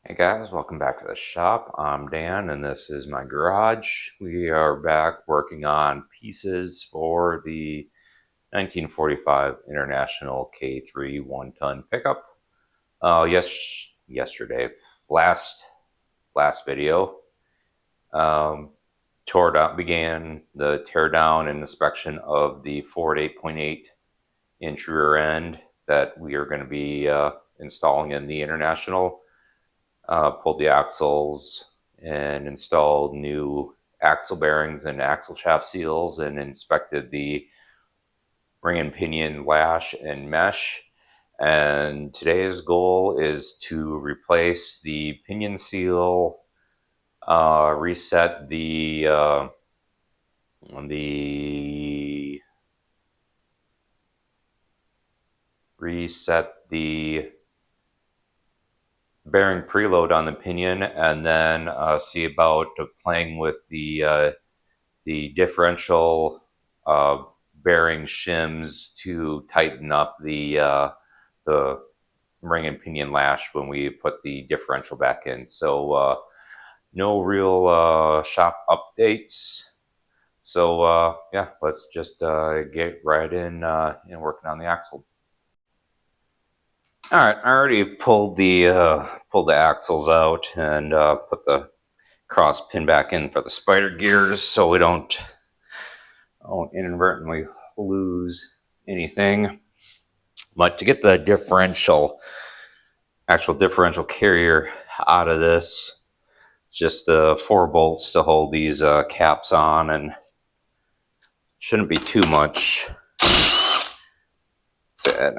Hey guys, welcome back to the shop. I'm Dan and this is my garage. We are back working on pieces for the 1945 International K3 1-ton pickup. Yesterday, last video, began the teardown and inspection of the Ford 8.8-inch rear end that we are going to be installing in the International. Pulled the axles and installed new axle bearings and axle shaft seals and inspected the ring and pinion lash and mesh. And today's goal is to replace the pinion seal, reset the bearing preload on the pinion, and then see about playing with the differential bearing shims to tighten up the ring and pinion lash when we put the differential back in. So no real shop updates. So yeah, let's just get right in and working on the axle. All right, I already pulled the axles out and put the cross pin back in for the spider gears, so we don't inadvertently lose anything. But to get the actual differential carrier out of this, just the 4 bolts to hold these caps on, and shouldn't be too much. That's it.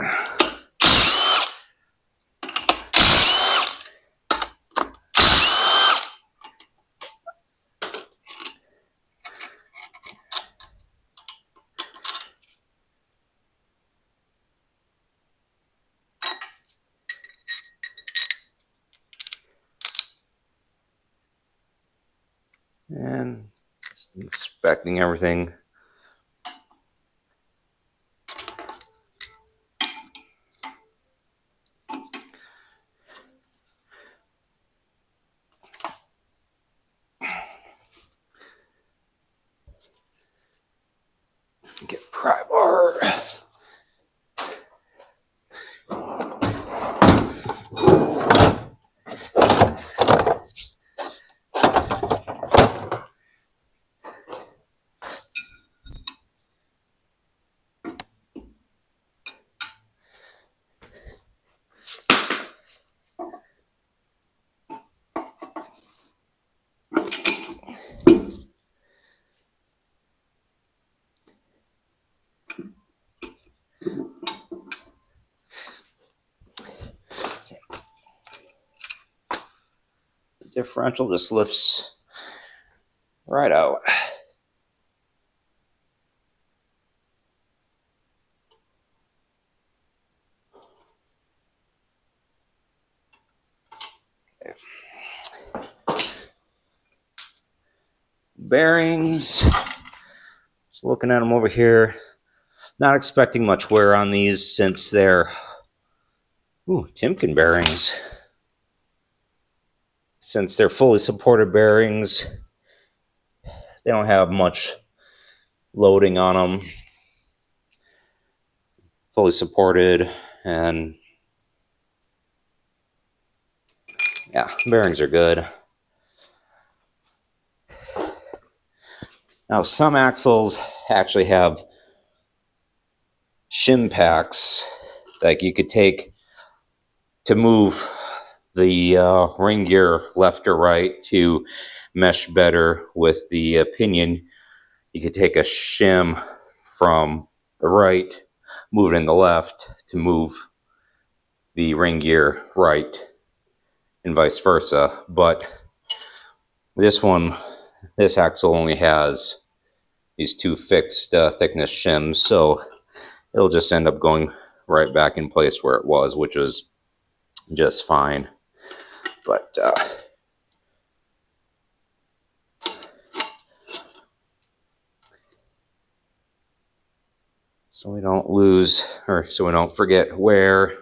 And just inspecting everything. Get pry bar. Differential just lifts right out. Okay. Bearings, just looking at them over here, not expecting much wear on these since they're Timken bearings. Since they're fully supported bearings, they don't have much loading on them. Fully supported, and yeah, bearings are good. Now some axles actually have shim packs like you could take to move the ring gear left or right to mesh better with the pinion. You could take a shim from the right, move it in the left to move the ring gear right, and vice versa. But this axle only has these 2 fixed thickness shims, so it'll just end up going right back in place where it was, which was just fine. But so we don't lose, or so we don't forget wear,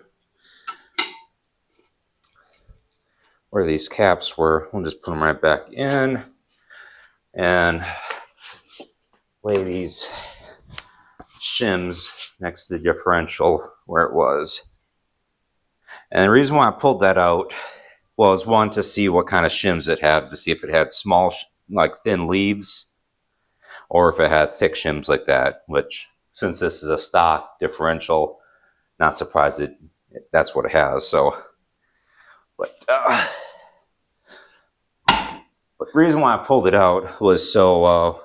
where these caps were. We'll just put them right back in and lay these shims next to the differential where it was. And the reason why I pulled that out was, one, to see what kind of shims it had, to see if it had small, like thin leaves, or if it had thick shims like that, which, since this is a stock differential, not surprised that's what it has. So, but the reason why I pulled it out was so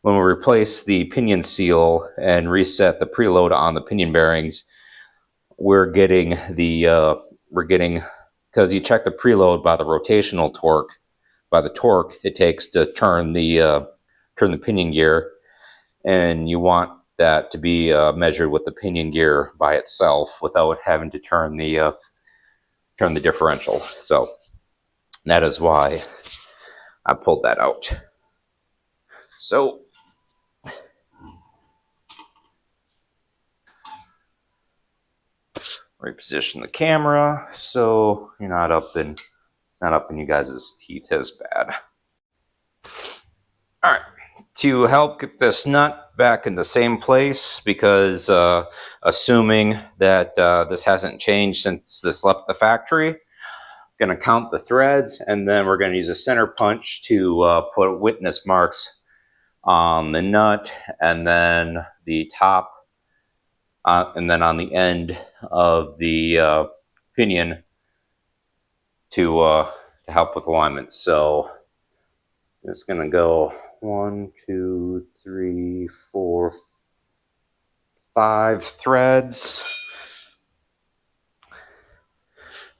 when we replace the pinion seal and reset the preload on the pinion bearings, we're getting, because you check the preload by the rotational torque, by the torque it takes to turn the pinion gear, and you want that to be measured with the pinion gear by itself without having to turn the differential. So that is why I pulled that out. So reposition the camera so you're not up in, it's not up in you guys' teeth as bad. All right, to help get this nut back in the same place, because assuming that this hasn't changed since this left the factory, going to count the threads, and then we're going to use a center punch to put witness marks on the nut, and then the top, and then on the end of the pinion to help with alignment. So it's going to go 1, 2, 3, 4, 5 threads.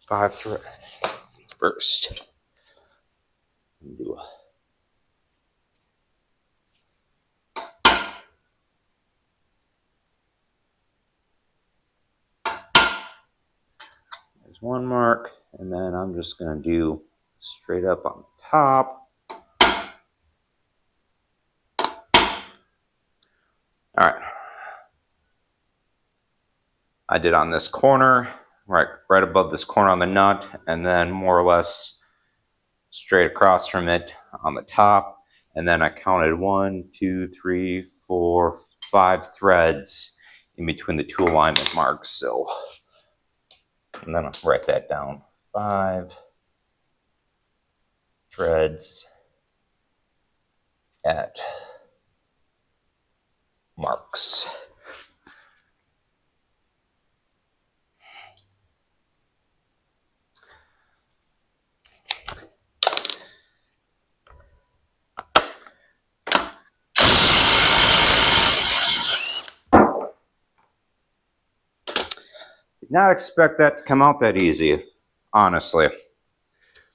5 threads first. Do there's one mark, and then I'm just going to do straight up on the top. All right. I did on this corner, right above this corner on the nut, and then more or less straight across from it on the top. And then I counted 1, 2, 3, 4, 5 threads in between the 2 alignment marks. So, and then I'll write that down. 5 threads at marks. Did not expect that to come out that easy, honestly.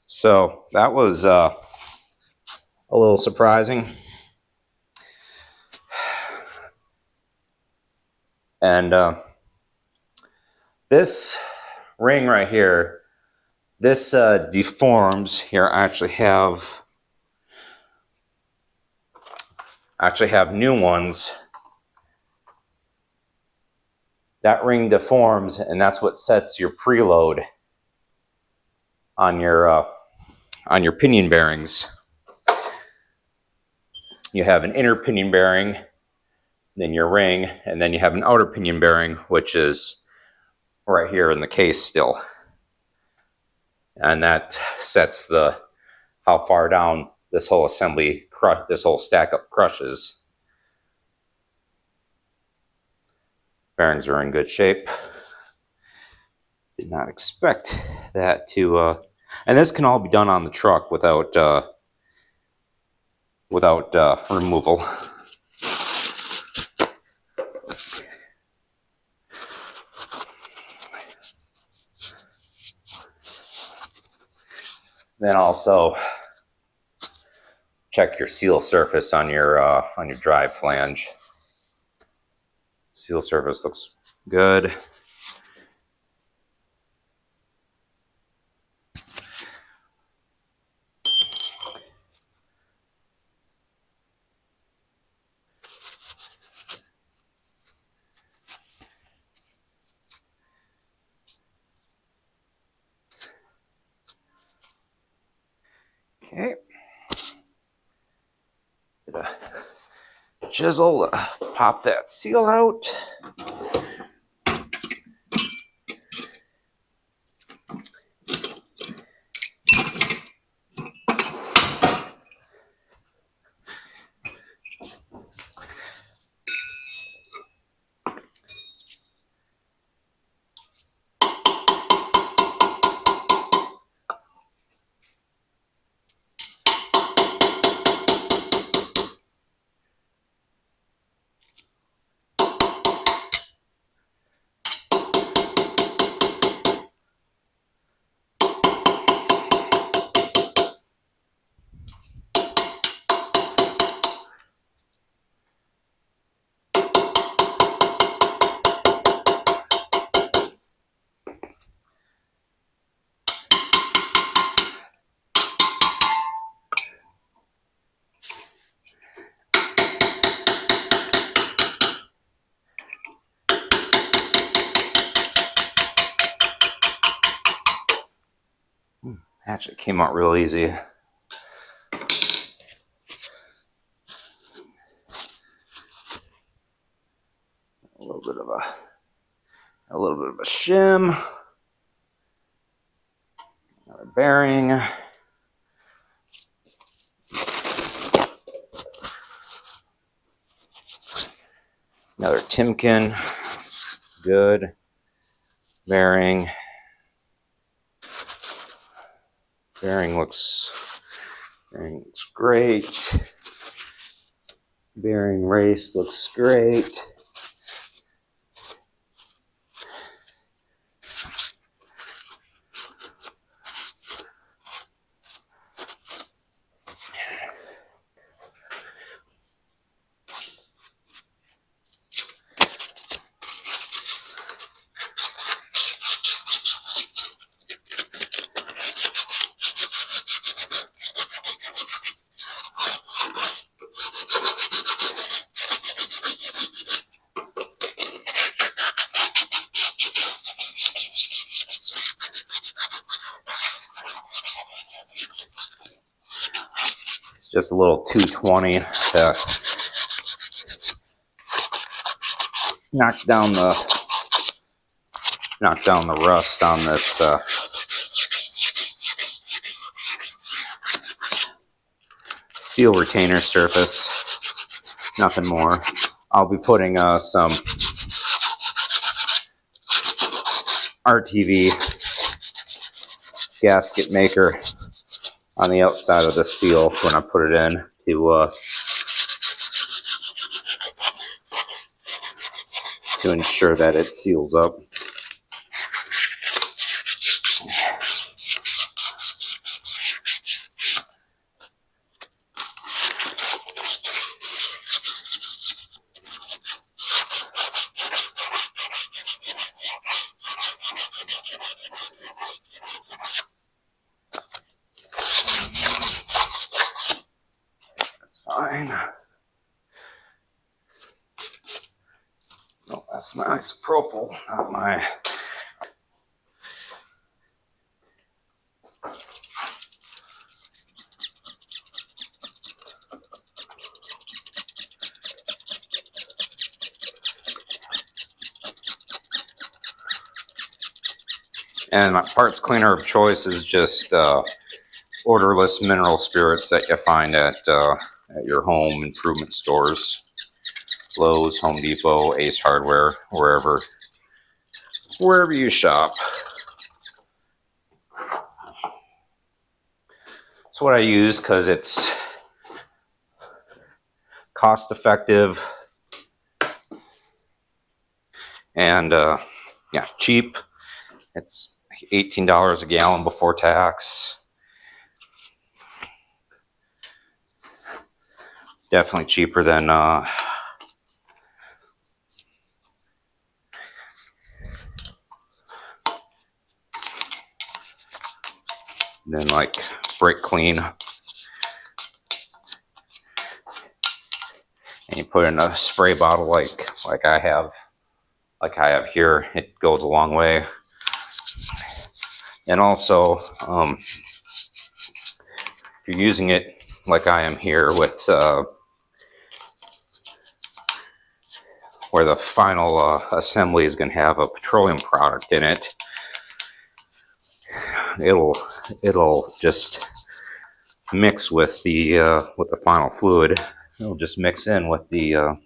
So that was a little surprising. And this ring right here, this deforms. Here I actually have new ones. That ring deforms, and that's what sets your preload on your pinion bearings. You have an inner pinion bearing, then your ring, and then you have an outer pinion bearing, which is right here in the case still. And that sets how far down this whole assembly, this whole stack up crushes. Bearings are in good shape. Did not expect that to, and this can all be done on the truck without removal. Then also check your seal surface on your drive flange. Seal surface looks good. Okay. Get a chisel to pop that seal out. Actually came out real easy. A little bit of a shim, another bearing. Another Timken, good. Bearing looks great. Bearing race looks great. It's just a little 220 to knock down the rust on this seal retainer surface. Nothing more. I'll be putting some RTV gasket maker on the outside of the seal when I put it in to ensure that it seals up. Fine. No, that's my isopropyl, not my. And my parts cleaner of choice is just odorless mineral spirits that you find at your home improvement stores. Lowe's, Home Depot, Ace Hardware, wherever you shop. That's what I use because it's cost effective and cheap. It's $18 a gallon before tax. Definitely cheaper than like Brake Clean. And you put in a spray bottle like I have here. It goes a long way. And also if you're using it like I am here with where the final assembly is going to have a petroleum product in it, it'll just mix with the final fluid. It'll just mix in with the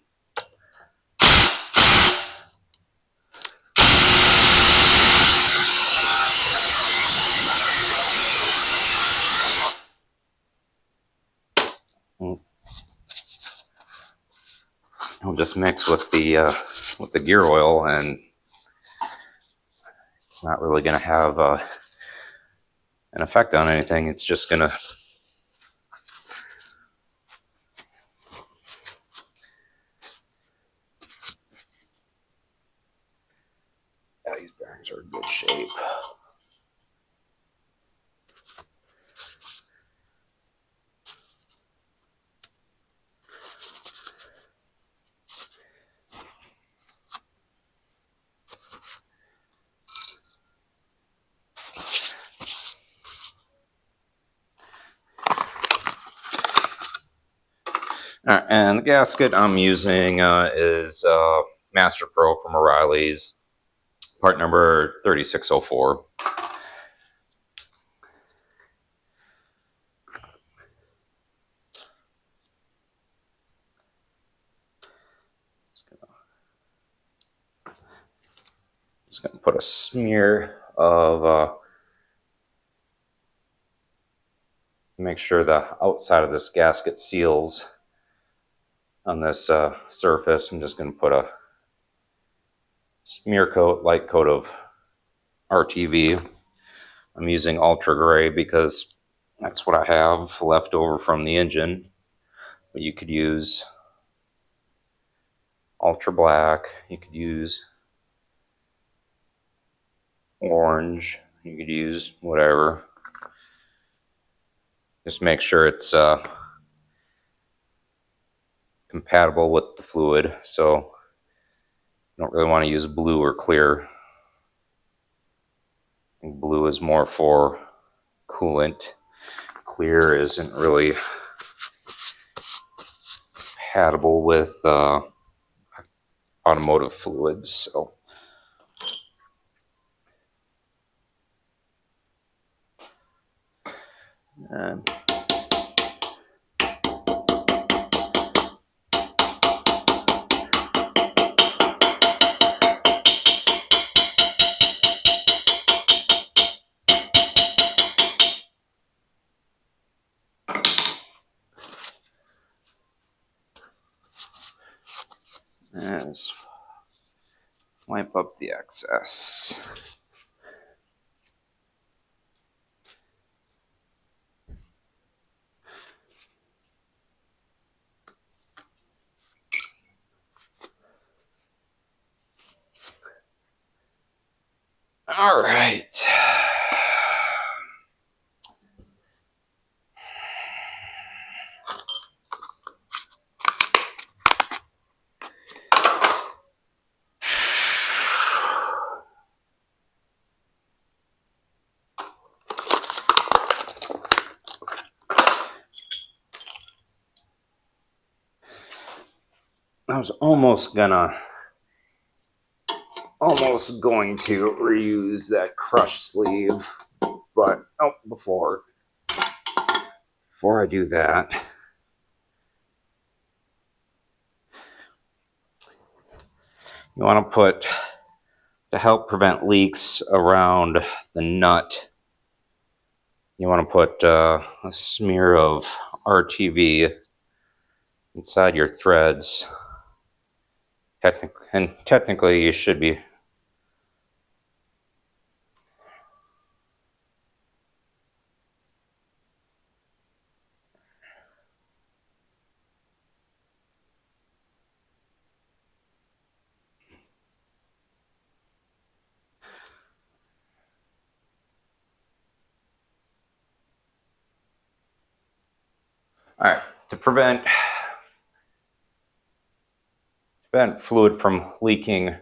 it'll just mix with the gear oil, and it's not really going to have an effect on anything. It's just going to these bearings are in good shape. All right, and the gasket I'm using is Master Pro from O'Reilly's, part number 3604. Just gonna put a smear of make sure the outside of this gasket seals on this surface. I'm just gonna put a smear coat, light coat of RTV. I'm using ultra gray because that's what I have left over from the engine. But you could use ultra black, you could use orange, you could use whatever. Just make sure it's compatible with the fluid. So you don't really want to use blue or clear. Blue is more for coolant. Clear isn't really compatible with automotive fluids. So and let's wipe up the excess. All right. I was almost going to reuse that crush sleeve, but before I do that, you want to put, to help prevent leaks around the nut, you want to put a smear of RTV inside your threads. Technically you should be all right, to prevent fluid from leaking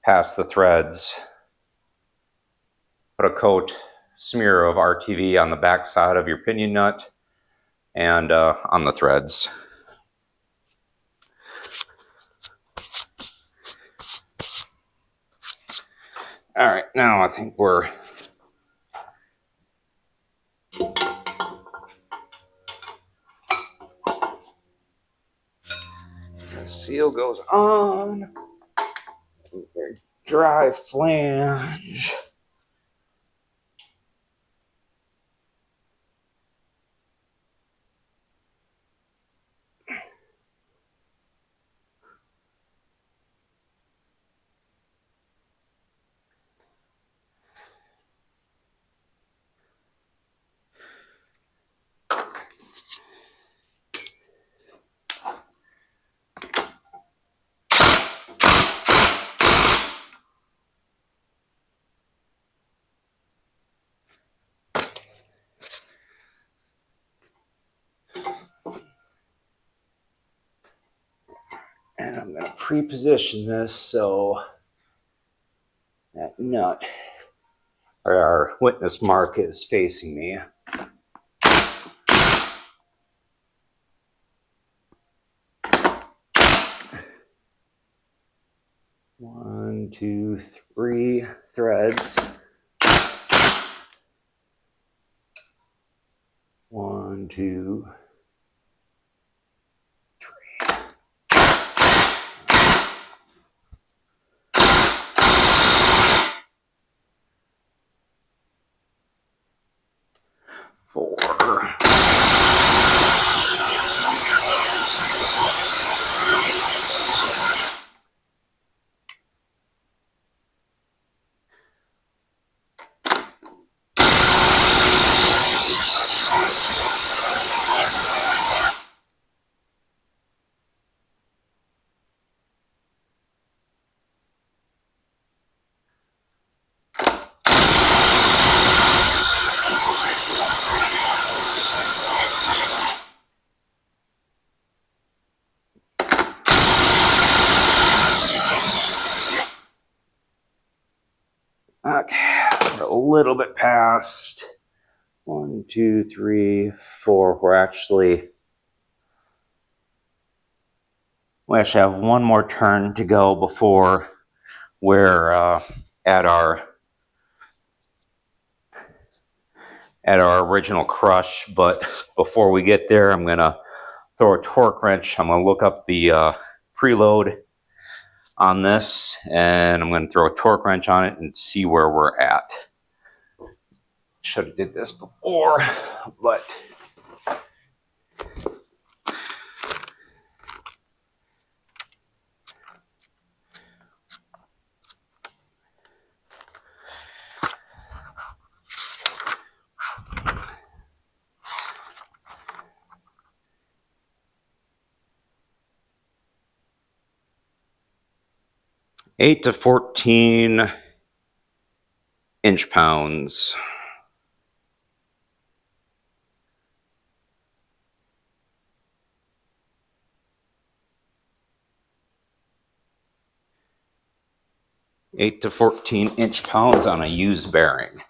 past the threads, put a smear of RTV on the back side of your pinion nut, and on the threads. All right, now I think we're the seal goes on. Dry flange. And I'm going to pre-position this so that nut, or our witness mark, is facing me. One, two, three threads. One, two, three. 4. Okay, we're a little bit past. 1, 2, 3, 4. We actually have one more turn to go before we're at our original crush. But before we get there, I'm gonna throw a torque wrench. I'm gonna look up the preload on this, and I'm gonna throw a torque wrench on it and see where we're at. Should have did this before, but eight to 14 inch-pounds. Eight to 14 inch-pounds on a used bearing.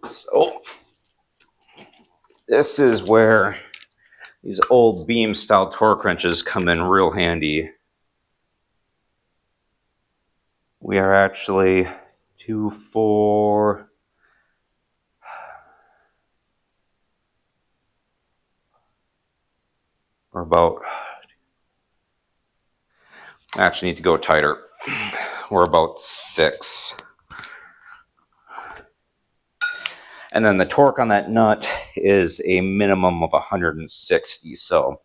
So this is where these old beam style torque wrenches come in real handy. We are actually 2, 4, or about, I actually need to go tighter. We're about 6. And then the torque on that nut is a minimum of 160. So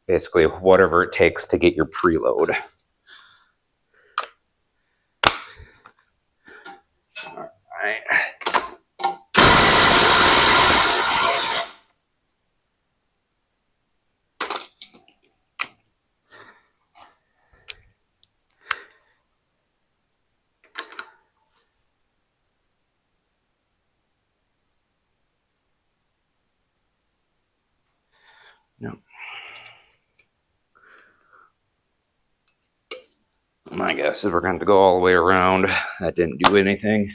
basically whatever it takes to get your preload. All right. No. My guess is we're going to go all the way around. That didn't do anything.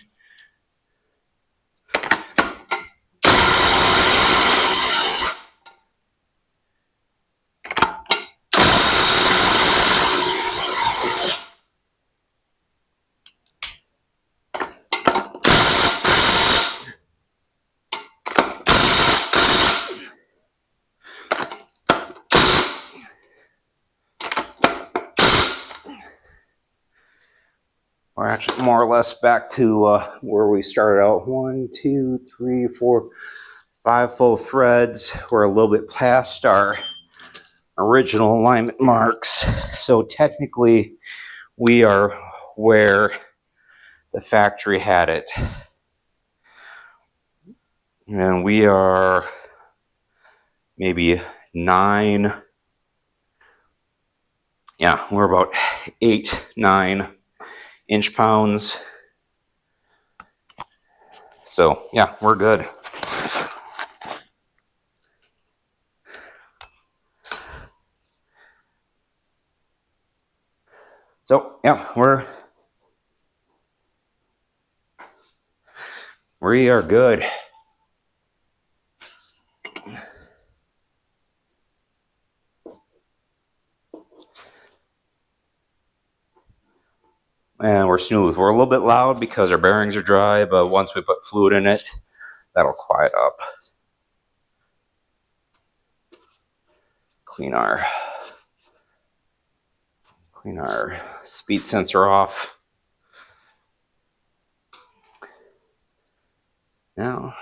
We're actually more or less back to where we started out. 1, 2, 3, 4, 5 full threads. We're a little bit past our original alignment marks. So technically, we are where the factory had it. And we are maybe 9. Yeah, we're about 8, 9 inch-pounds. So, yeah, we're good. So, yeah, we are good. And we're smooth. We're a little bit loud because our bearings are dry, but once we put fluid in it, that'll quiet up. Clean our speed sensor off. Now,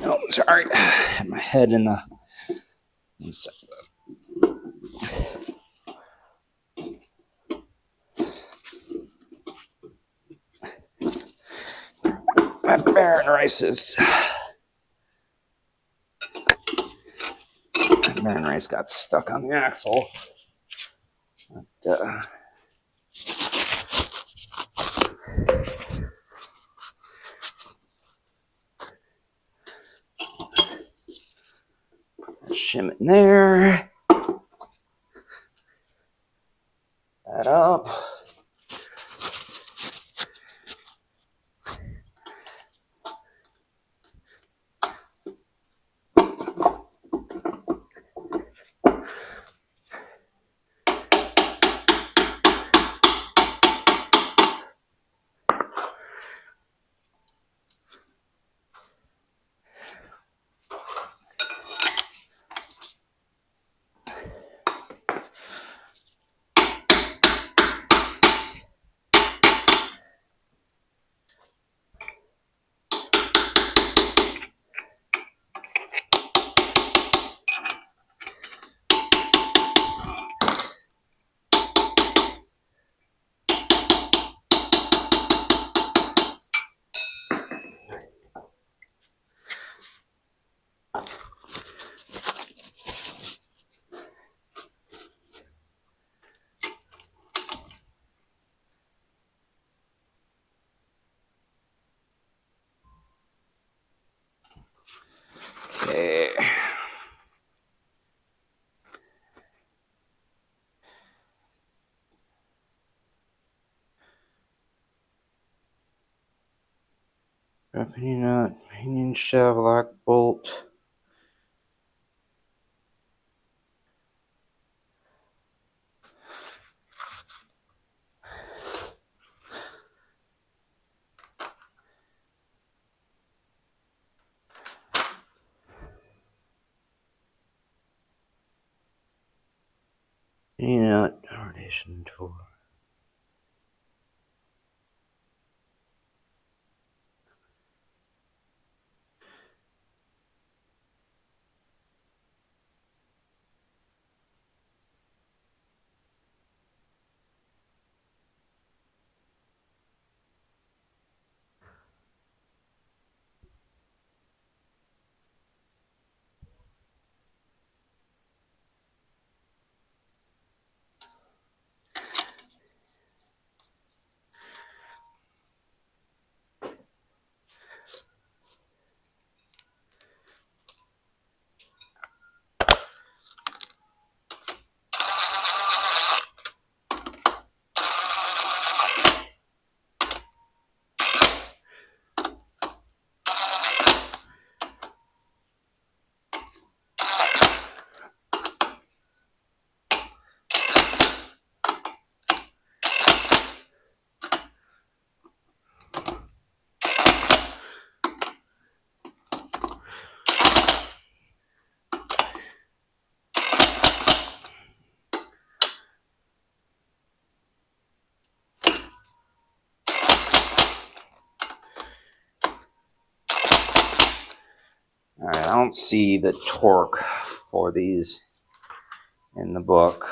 oh, sorry, I had my head in the inside. My bearing race got stuck on the axle. But, shim it in there. That up. Okay. Pinion nut, pinion shaft, lock bolt. Pinion nut, rotation tool. Alright, I don't see the torque for these in the book.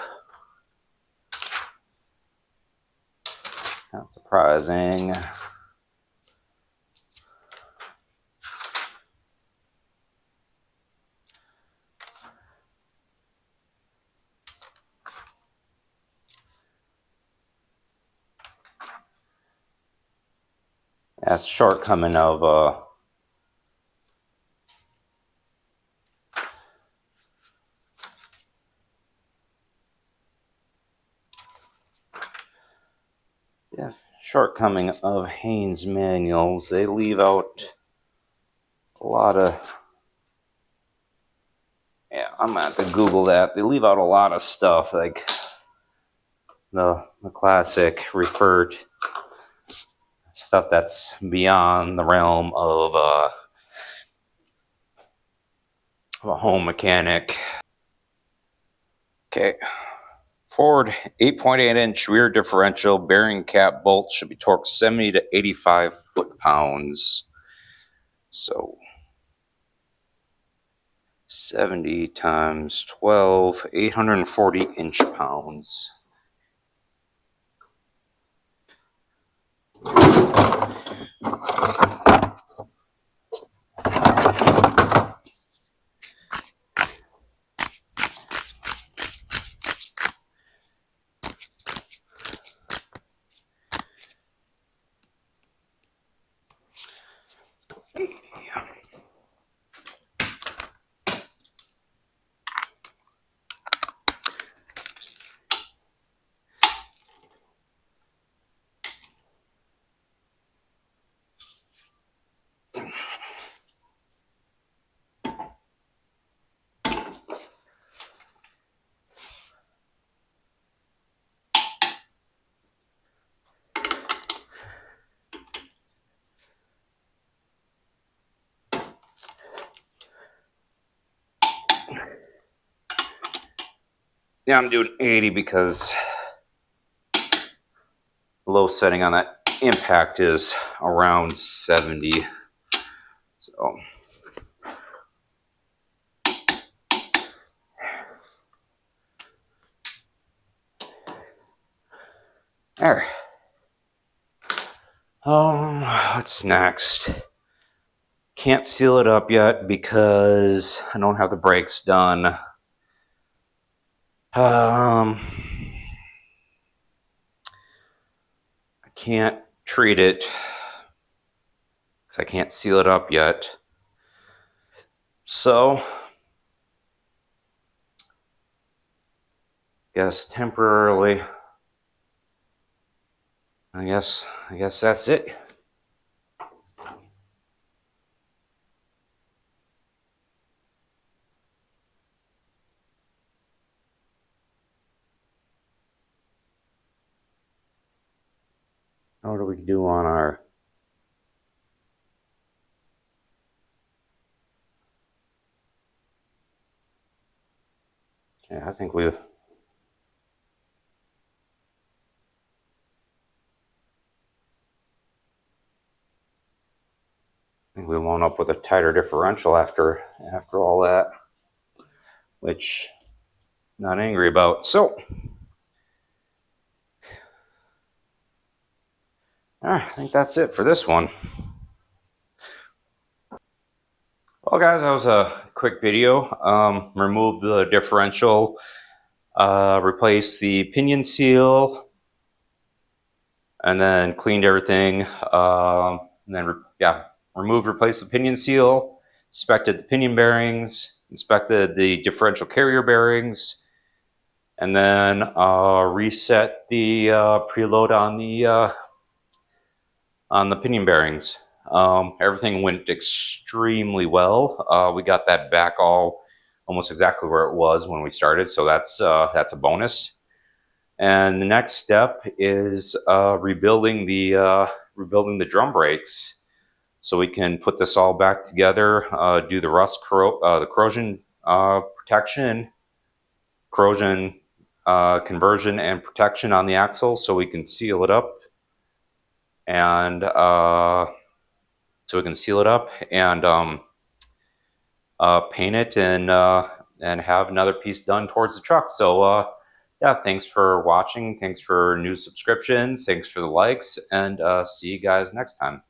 Not surprising. That's a shortcoming of Haynes manuals. They leave out a lot of, yeah, I'm gonna have to Google that. They leave out a lot of stuff, like the classic referred stuff that's beyond the realm of a home mechanic. Okay. Ford 8.8-inch rear differential bearing cap bolt should be torqued 70 to 85 foot-pounds. So 70 times 12, 840 inch-pounds. Yeah, I'm doing 80 because the low setting on that impact is around 70. So there. What's next? Can't seal it up yet because I don't have the brakes done. I can't treat it because I can't seal it up yet. So, guess temporarily, I guess that's it. What do we do on our... Yeah, I think we wound up with a tighter differential after all that, which I'm not angry about. So, I think that's it for this one. Well, guys, that was a quick video. Removed the differential, replaced the pinion seal, and then cleaned everything. And then, removed, replaced the pinion seal, inspected the pinion bearings, inspected the differential carrier bearings, and then reset the preload on the pinion bearings. Everything went extremely well. We got that back almost exactly where it was when we started, so that's a bonus. And the next step is rebuilding the drum brakes, so we can put this all back together, do the the corrosion protection, corrosion conversion and protection on the axle, so we can seal it up, and paint it and have another piece done towards the truck. So yeah, thanks for watching. Thanks for new subscriptions. Thanks for the likes, and see you guys next time.